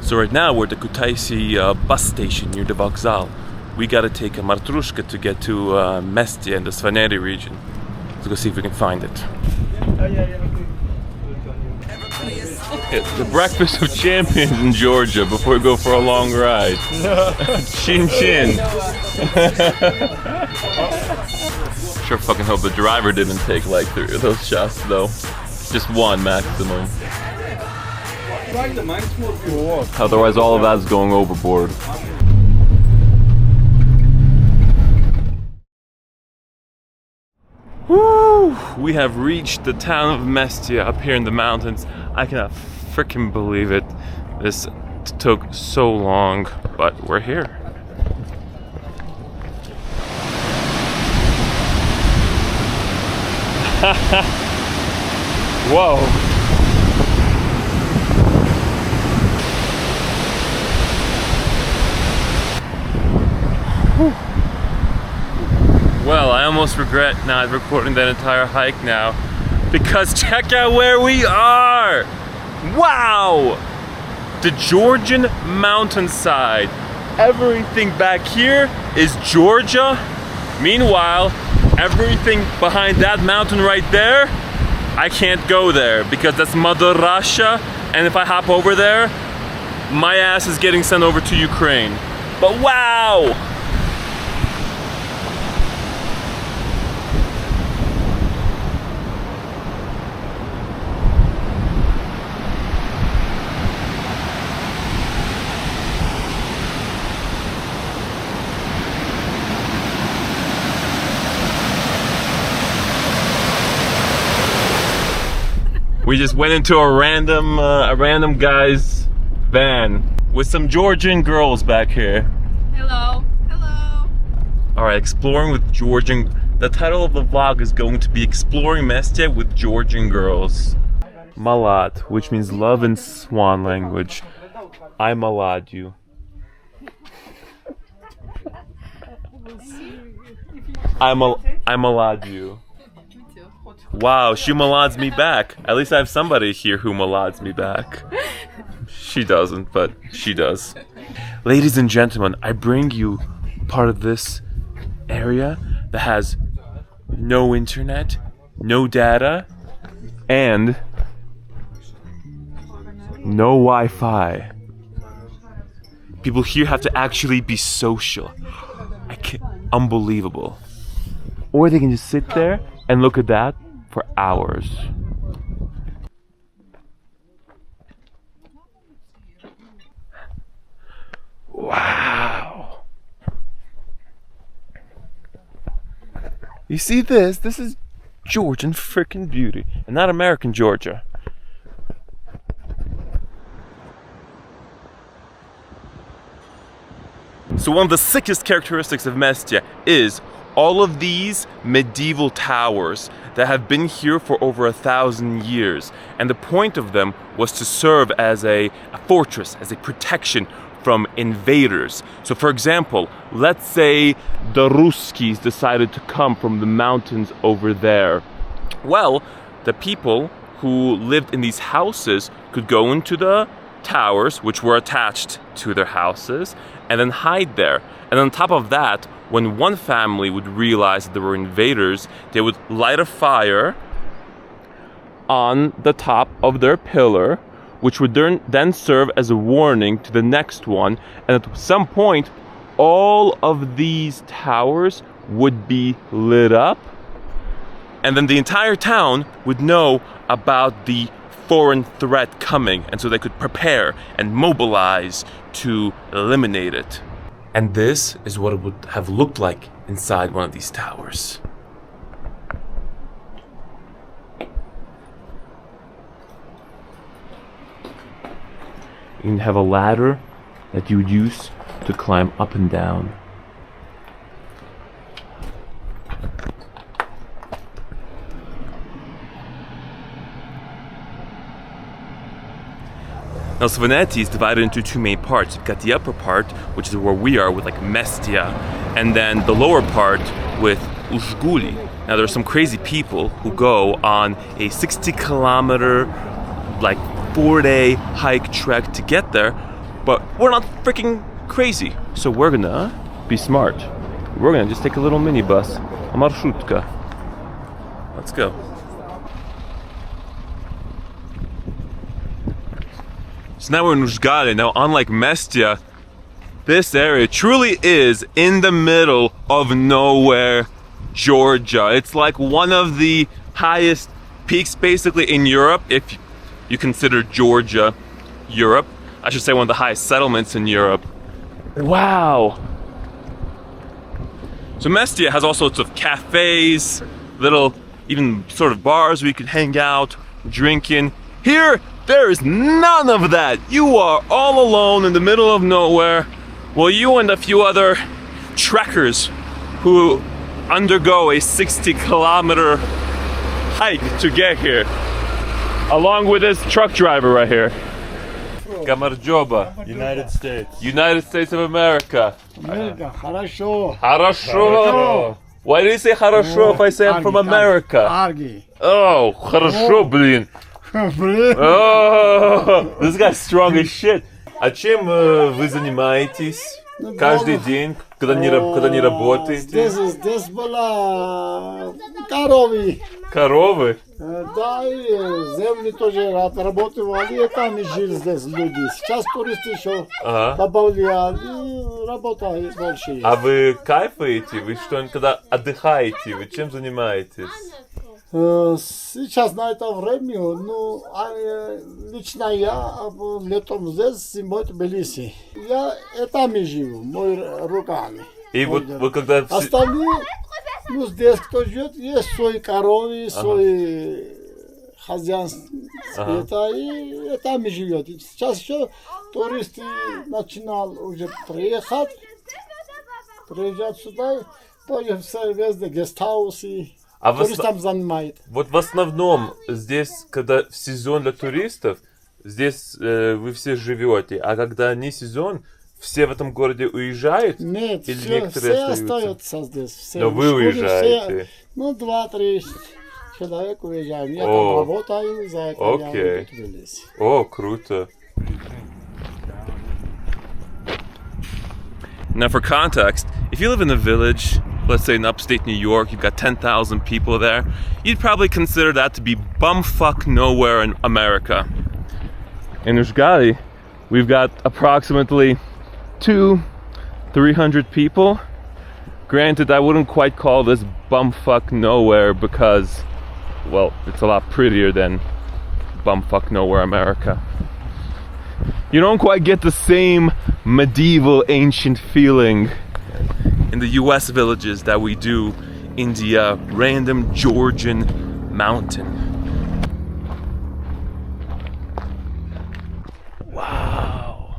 So right now we're at the Kutaisi bus station near the Vokzal. We gotta take a martrushka to get to Mestia in the Svaneti region. Let's go see if we can find it. It's the breakfast of champions in Georgia before we go for a long ride. Chin chin. Sure fucking hope the driver didn't take like 3 of those shots though. Just 1 maximum. Otherwise all of that's going overboard. Woo! We have reached the town of Mestia up here in the mountains. I cannot freaking believe it. This took so long, but we're here. Whoa. Well, I almost regret not recording that entire hike now, because check out where we are! Wow! The Georgian mountainside. Everything back here is Georgia. Meanwhile, everything behind that mountain right there, I can't go there because that's Mother Russia, and if I hop over there, my ass is getting sent over to Ukraine. But wow! We just went into a random guy's van with some Georgian girls back here. Hello. Hello. All right, exploring with Georgian. The title of the vlog is going to be Exploring Mestia with Georgian Girls. Malad, which means love in Swan language. I malad you. I malad you. Wow, she malads me back. At least I have somebody here who malads me back. She doesn't, but she does. Ladies and gentlemen, I bring you part of this area that has no internet, no data, and no Wi-Fi. People here have to actually be social. Unbelievable. Or they can just sit there and look at that for hours. Wow. You see this? This is Georgian freaking beauty, and not American Georgia. So one of the sickest characteristics of Mestia is all of these medieval towers that have been here for over 1,000 years. And the point of them was to serve as a fortress, as a protection from invaders. So for example, let's say the Ruskis decided to come from the mountains over there. Well, the people who lived in these houses could go into the towers, which were attached to their houses, and then hide there. And on top of that, when one family would realize that there were invaders, they would light a fire on the top of their pillar, which would then serve as a warning to the next one. And at some point, all of these towers would be lit up. And then the entire town would know about the foreign threat coming. And so they could prepare and mobilize to eliminate it. And this is what it would have looked like inside one of these towers. You can have a ladder that you would use to climb up and down. Now Svaneti is divided into 2 main parts. You've got the upper part, which is where we are with like Mestia, and then the lower part with Ushguli. Now there are some crazy people who go on a 60-kilometer, like 4-day hike trek to get there, but we're not freaking crazy. So we're gonna be smart. We're gonna just take a little minibus, a marshutka. Let's go. So now we're in Ushguli. Now, unlike Mestia, this area truly is in the middle of nowhere, Georgia. It's like one of the highest peaks basically in Europe, if you consider Georgia Europe. I should say one of the highest settlements in Europe. Wow. So Mestia has all sorts of cafes, little even sort of bars where you can hang out, drinking. Here, there is none of that. You are all alone in the middle of nowhere. Well, you and a few other trekkers who undergo a 60-kilometer hike to get here, along with this truck driver right here. Gamarjoba. United States. United States of America. America. Хорошо. Хорошо. Why do you say хорошо if I say I'm from America? Argi. Oh, хорошо, блин. Oh, this guy's strong as shit. А чем вы занимаетесь каждый день, когда не работаете? Здесь была коровы. Коровы? Да, и земли тоже работали, и там и жили здесь люди. Сейчас туристы еще добавляли, работают больше. А вы кайфаете? Вы что, когда отдыхаете, вы чем занимаетесь? Сейчас на это время, ну, лично я летом здесь, зимой в Тбилиси. Я там и живу, моими руками. И вот вы когда... Остальные, ну, здесь кто живет, есть свои коровы, свои хозяйства, и там и живет. Сейчас еще туристы начинал уже приезжать сюда, то и все везде гестхаусы. А туристам занимает. Вот в основном здесь, когда в сезон для туристов, здесь вы все живете, а когда не сезон, все в этом городе уезжают? Нет, или все остаются здесь. Все. Но вы уезжаете? Все, ну, 2-3 человек уезжаем. Я там работаю, за это я тут вылез. О, круто. Now for context, if you live in a village, let's say in upstate New York, you've got 10,000 people there, you'd probably consider that to be bumfuck nowhere in America. In Ushguli, we've got approximately 200-300 people. Granted, I wouldn't quite call this bumfuck nowhere because, well, it's a lot prettier than bumfuck nowhere America. You don't quite get the same medieval ancient feeling in the US villages that we do in the random Georgian mountain. Wow.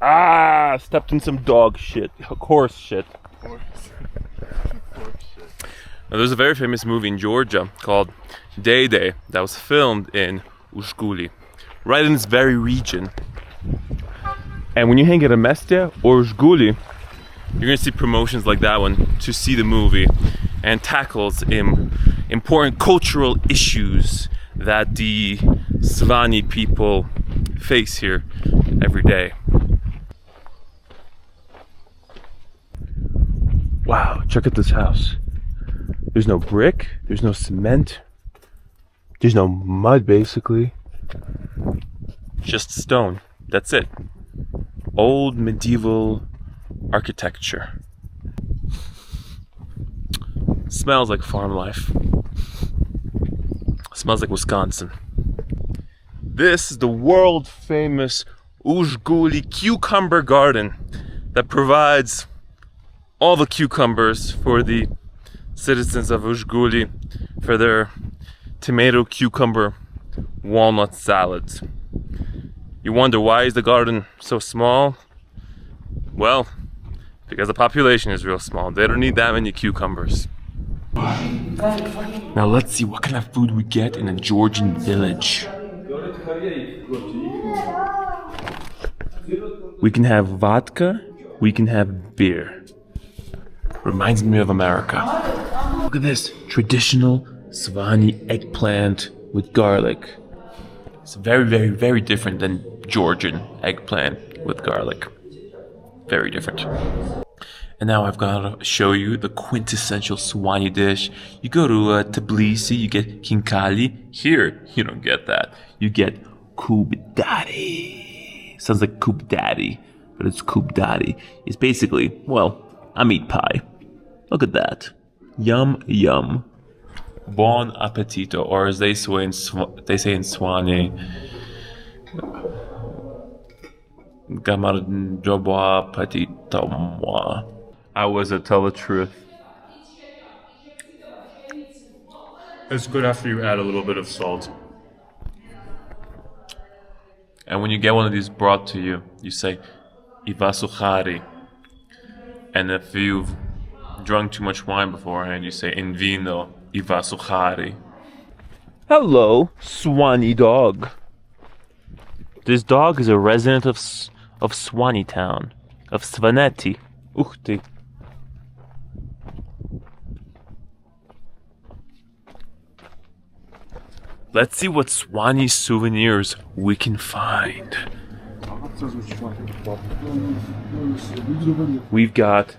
Ah, stepped in some dog shit, horse shit. Now, there's a very famous movie in Georgia called Day Day that was filmed in Ushguli, right in this very region. And when you hang at a Mestia or Ushguli, you're gonna see promotions like that one to see the movie and tackles important cultural issues that the Svaneti people face here every day. Wow, check out this house. There's no brick, there's no cement, there's no mud basically. Just stone, that's it. Old medieval architecture. Smells like farm life. Smells like Wisconsin. This is the world famous Ushguli cucumber garden that provides all the cucumbers for the citizens of Ushguli for their tomato, cucumber, walnut salads. You wonder why is the garden so small? Well, because the population is real small. They don't need that many cucumbers. Now let's see what kind of food we get in a Georgian village. We can have vodka we can have beer. Reminds me of America. Look at this, traditional Svaneti eggplant with garlic. It's very, very, very different than Georgian eggplant with garlic. Very different. And now I've got to show you the quintessential Svaneti dish. You go to Tbilisi, you get kinkali. Here, you don't get that. You get kubdadi. Sounds like kubdadi, but it's kubdadi. It's basically, well, a meat pie. Look at that. Yum, yum. Bon appetito, or as they say in Svaneti, gamar jobo appetito moi. I was to tell the truth. It's good after you add a little bit of salt. And when you get one of these brought to you, you say, Ivasukhari. And if you've drunk too much wine beforehand, you say, in vino, Ivasukhari. Hello, Swanee dog. This dog is a resident of Swanee town, of Svaneti. Uhti. Let's see what Swanee souvenirs we can find. We've got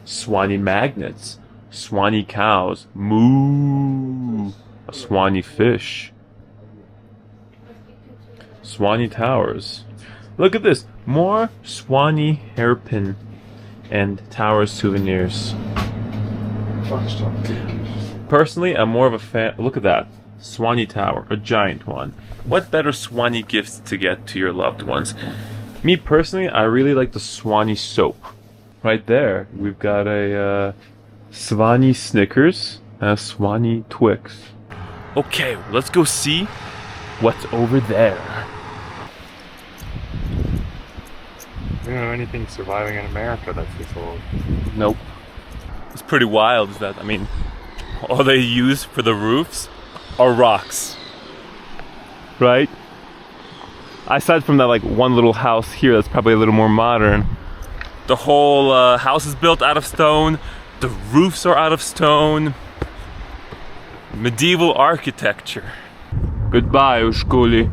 Swanee magnets, Swanee cows, moo, a Swanee fish, Swanee towers. Look at this, more Swanee hairpin and tower souvenirs. Personally, I'm more of a fan. Look at that. Swanee Tower, a giant one. What better Swanee gifts to get to your loved ones? Me personally, I really like the Swanee soap. Right there, we've got a Swanee Snickers and a Swanee Twix. Okay, let's go see what's over there. We don't know anything surviving in America that's this old. Nope. It's pretty wild, is that? I mean, all they use for the roofs are rocks, right? Aside from that, like one little house here that's probably a little more modern, the whole house is built out of stone. The roofs are out of stone. Medieval architecture. Goodbye, Ushguli.